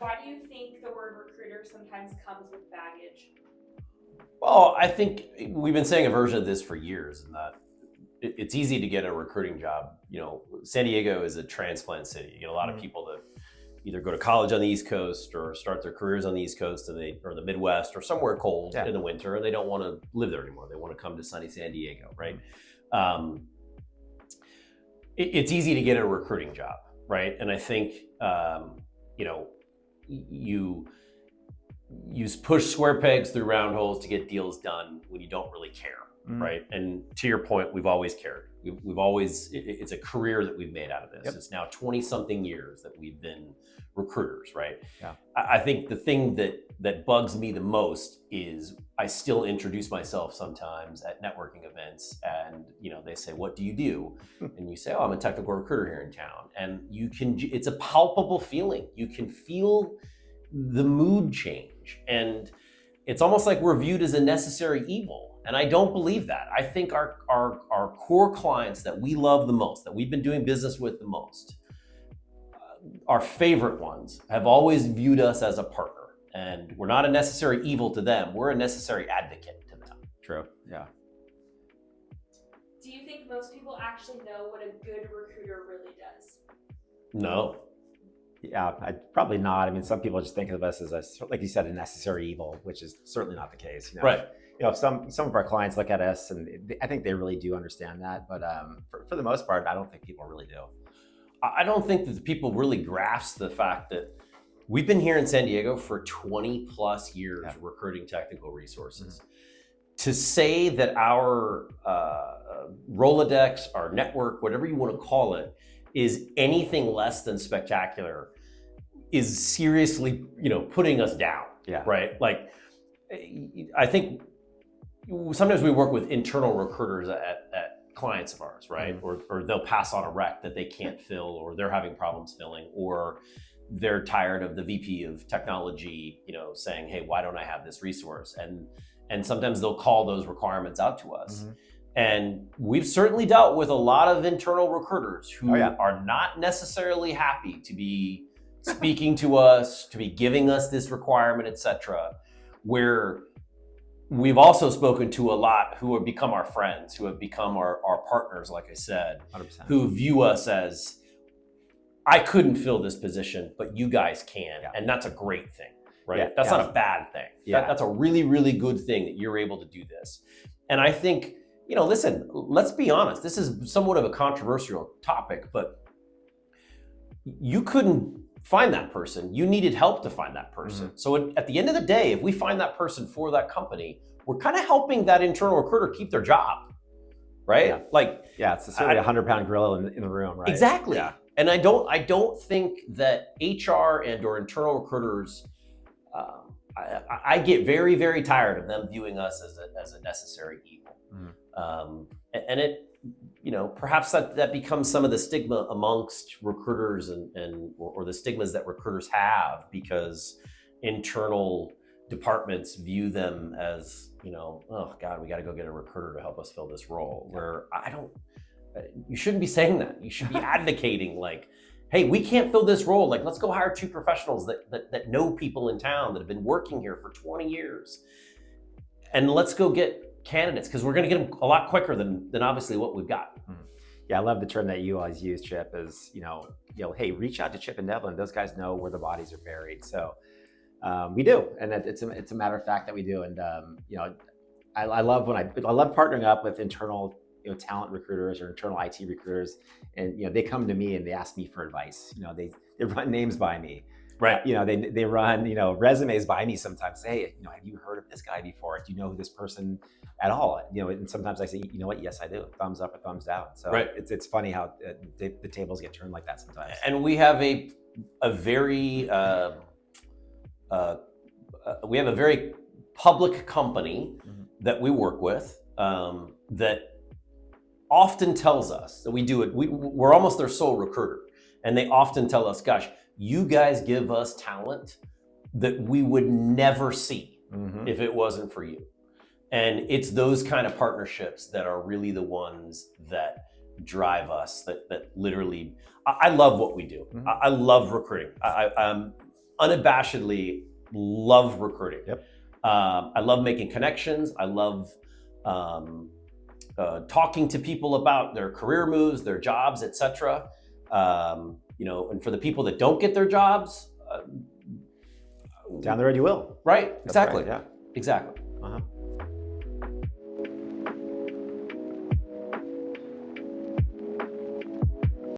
Why do you think the word recruiter sometimes comes with baggage? Well, I think we've been saying a version of this for years, and that it's easy to get a recruiting job. San Diego is a transplant city. You get a lot of people that either go to college on the East Coast or start their careers on the East Coast or the Midwest or somewhere cold in the winter, and they don't want to live there anymore. They want to come to sunny San Diego, right? It's easy to get a recruiting job, right? And I think you push square pegs through round holes to get deals done when you don't really care, right? And to your point, we've always cared. We've always, it's a career that we've made out of this. Yep. It's now 20 something years that we've been recruiters, right? Yeah. I think the thing that bugs me the most is I still introduce myself sometimes at networking events, and they say, "What do you do?" And you say, "Oh, I'm a technical recruiter here in town." And it's a palpable feeling. You can feel the mood change, and it's almost like we're viewed as a necessary evil. And I don't believe that. I think our core clients that we love the most, that we've been doing business with the most, our favorite ones, have always viewed us as a partner. And we're not a necessary evil to them. We're a necessary advocate to them. True. Yeah. Do you think most people actually know what a good recruiter really does? No. Yeah, probably not. I mean, some people just think of us as, like you said, a necessary evil, which is certainly not the case. Right. Some of our clients look at us, and I think they really do understand that. But for the most part, I don't think people really do. I don't think that people really grasp the fact that we've been here in San Diego for 20 plus years recruiting technical resources. To say that our Rolodex, our network, whatever you want to call it, is anything less than spectacular is seriously, putting us down. Yeah. Right. Like, I think sometimes we work with internal recruiters at clients of ours, right? Or they'll pass on a rec that they can't fill, or they're having problems filling, or they're tired of the VP of technology, saying, "Hey, why don't I have this resource?" And sometimes they'll call those requirements out to us. And we've certainly dealt with a lot of internal recruiters who are not necessarily happy to be speaking to us, to be giving us this requirement, et cetera, where we've also spoken to a lot who have become our friends, who have become our partners, like I said, 100%. Who view us as, I couldn't fill this position, but you guys can. Yeah. And that's a great thing, right? Yeah. That's not a bad thing. Yeah. That's a really, really good thing that you're able to do this. And I think, listen, let's be honest, this is somewhat of a controversial topic, but you couldn't find that person. You needed help to find that person. So at the end of the day, if we find that person for that company, we're kind of helping that internal recruiter keep their job, right? Yeah. It's certainly a 100-pound gorilla in the room, right? Exactly. Yeah. And I don't think that HR and or internal recruiters, I get very, very tired of them viewing us as a necessary evil. And it, perhaps that becomes some of the stigma amongst recruiters or the stigmas that recruiters have, because internal departments view them as, oh God, we got to go get a recruiter to help us fill this role. Where you shouldn't be saying that. You should be advocating like, hey, we can't fill this role. Like, let's go hire two professionals that know people in town that have been working here for 20 years. And let's go get candidates, because we're going to get them a lot quicker than obviously what we've got. Yeah, I love the term that you always use, Chip, is, hey, reach out to Chip and Devlin. Those guys know where the bodies are buried. So we do. And it's a matter of fact that we do. And, I love partnering up with internal talent recruiters or internal IT recruiters, and they come to me and they ask me for advice. They run names by me, right? They run resumes by me sometimes. Hey, have you heard of this guy before? Do you know this person at all? And sometimes I say, you know what? Yes, I do. Thumbs up or thumbs down. So it's funny how the tables get turned like that sometimes. And we have a very public company that we work with that often tells us that we do it. We're almost their sole recruiter. And they often tell us, gosh, you guys give us talent that we would never see if it wasn't for you. And it's those kind of partnerships that are really the ones that drive us, that literally, I love what we do. I love recruiting. unabashedly love recruiting. Yep. I love making connections. I love talking to people about their career moves, their jobs, etc. And for the people that don't get their jobs, Down the road you will. right? That's Exactly. right, yeah. Exactly. Uh-huh.